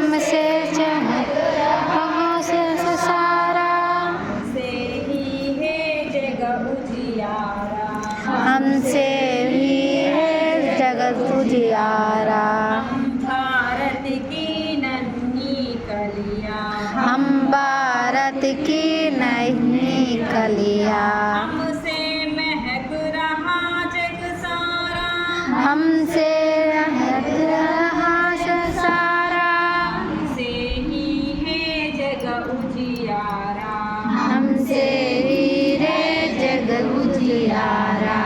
हमसे सारा, हमसे ही है जग उजियारा, हमसे ही है जगत उजियारा। भारत की नन्ही कलियां, हम भारत की नई कलियां, हमसे महक रहा जग सारा, हमसे महक रहा सारा, हमसे ही है जग उजियारा, हमसे ही है जग उजियारा।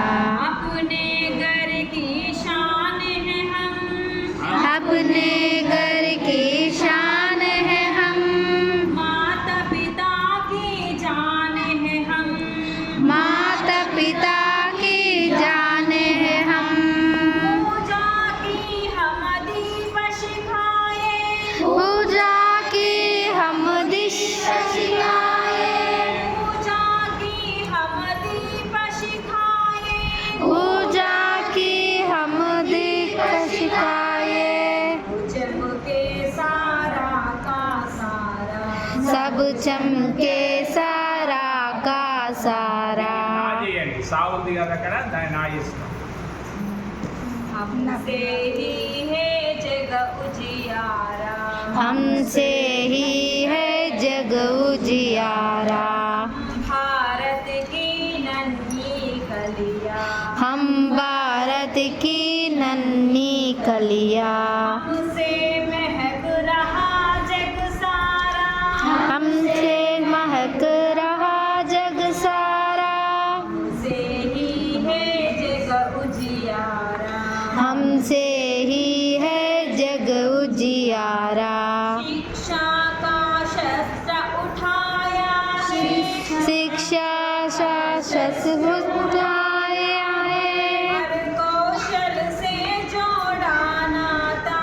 अपने घर की शान है हम, अपने घर की शान है हम, माता पिता की जान है हम, माता पिता की जान है हम, पूजा की हम दीप सिखाए, पूजा की हम दिश सिखाए, पूजा की हम दीप सिखाए, पूजा की हम दिख सिखाए। चमके सारा का सारा, सब चमके सारा का सारा, చేయండి సావుంది కదా అక్కడ దాన్ని నా ఇష్టం. हमसे ही है जग उजियारा, हमसे ही है जग उजियारा। भारत की नन्ही कलियां, हम भारत की नन्ही कलियां, हमसे महक रहा जग सारा, हमसे महक रहा जग सारा, हमसे ही है जग उजियारा, हमसे ही है जग उजियारा। शिक्षा का शस्त्र उठाया है, शिक्षा शास्त्र उठाया है, हर कौशल से जोड़ा नाता,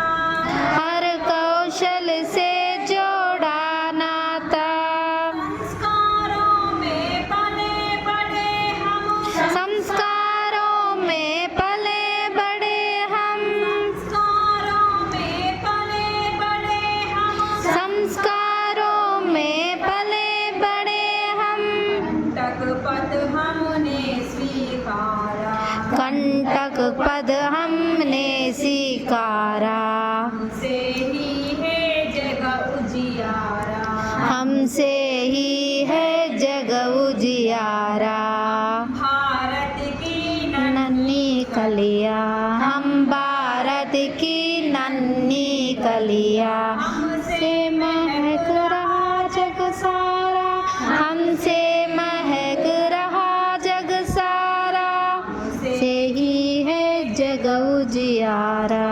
हर कौशल से जोड़ा नाता, संस्कारों में पले बड़े हम, संस्कारों में पले बड़े हम, संस्कारों में पले बड़े हम, संस्कारों में पले बड़े हम, तक पद हमने स्वीकारा, कंटक पद हमने स्वीकारा। हमसे ही है जग उजियारा, हमसे ही है जग उजियारा। भारत की नन्ही कलिया, हम भारत की नन्ही कलिया, हमसे महक रहा जग सारा, हमसे महक रहा जग सारा, से ही है जग उजियारा,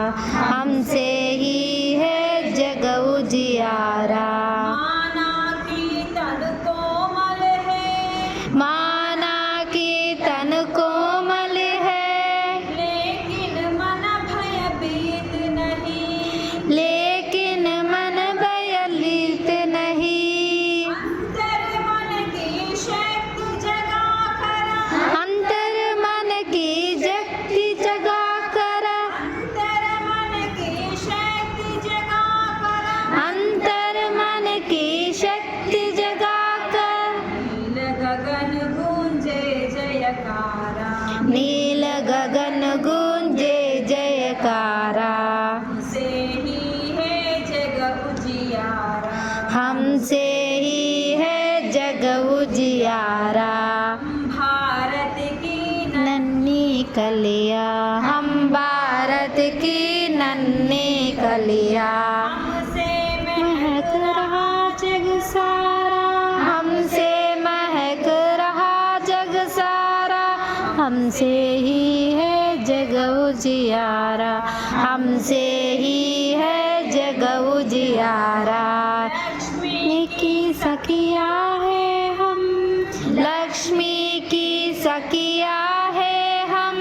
हमसे ही है जग उजियारा। माना की तन कोमल है, माना की तन कोमल है, लेकिन मन भयभीत नहीं, लेकिन मन भयभीत नहीं, अंतर मन की शक्ति जगा कर, अंतर मन की शक्ति जगा कर, अंतर मन की शक्ति जगा कर, अंतर मन की शक्ति जगा कर, नील गगन गूंजे जयकारा, नील गगन गूंजे जयकारा। हमसे ही है जग उजियारा, हमसे ही है जग उजियारा। भारत की नन्ही कलिया, हम भारत की नन्ही कलिया, हमसे महक रहा जग सारा, हमसे महक रहा जग सारा, हमसे ही है जग उजियारा, हमसे ही है जग उजियारा। लक्ष्मी की सखिया है हम, लक्ष्मी की सखिया है हम,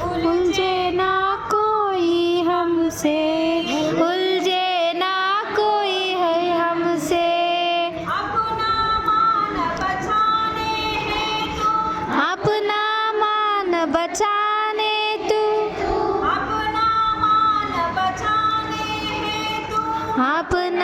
उलझे ना कोई हमसे, उलझे ना कोई है हमसे, अपना मान बचाने हेतु, अपना मान बचाने तू, अपना मान बचाने हेतु, अपना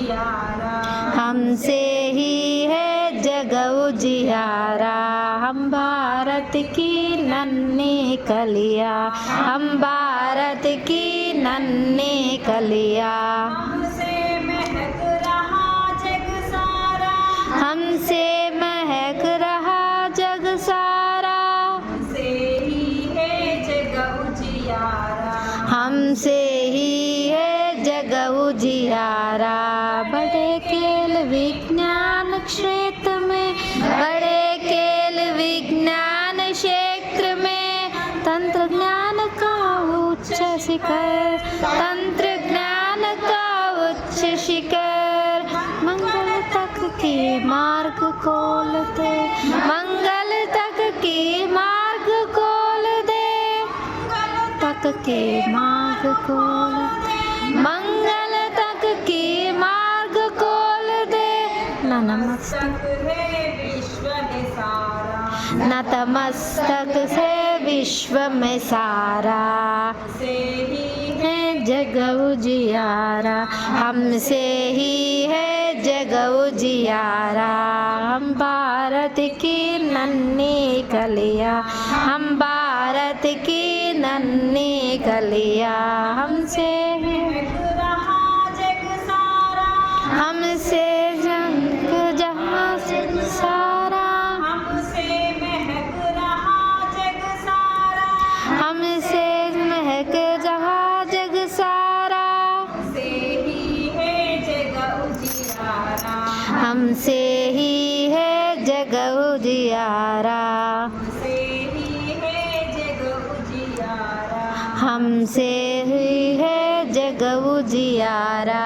उजियारा, हमसे ही है जग उजियारा। हम भारत की नन्ही कलियां, हम भारत की नन्ही कलियां। हमसे महक रहा जग सारा, हमसे महक रहा जग सारा। हमसे ही है जग उजियारा, हमसे ही है जग उजियारा। बड़े खेल विज्ञान क्षेत्र में, बड़े खेल विज्ञान क्षेत्र में, तंत्र ज्ञान का उच्च शिखर, तंत्र ज्ञान का उच्च शिखर। मंगल तक के मार्ग खोल दे, मंगल तक के मार्ग खोल दे, तक के मार्ग खोल दे, मंगल तक के मार्ग खोल दे। नतमस्तक है विश्व में सारा, नतमस्तक से विश्व में सारा। से ही है जग उजियारा, हमसे ही है जग उजियारा। हम भारत की नन्ही कलियां, हम भारत की नन्ही कलियां। हमसे महक रहा जग सारा, हमसे जंग जहां सारा, हमसे महक रहा जग सारा, हमसे महक जहां जग सारा। से ही है जग उजियारा, हमसे ही है जग उजियारा। से ही है जग उजियारा, हमसे ही है जग उजियारा।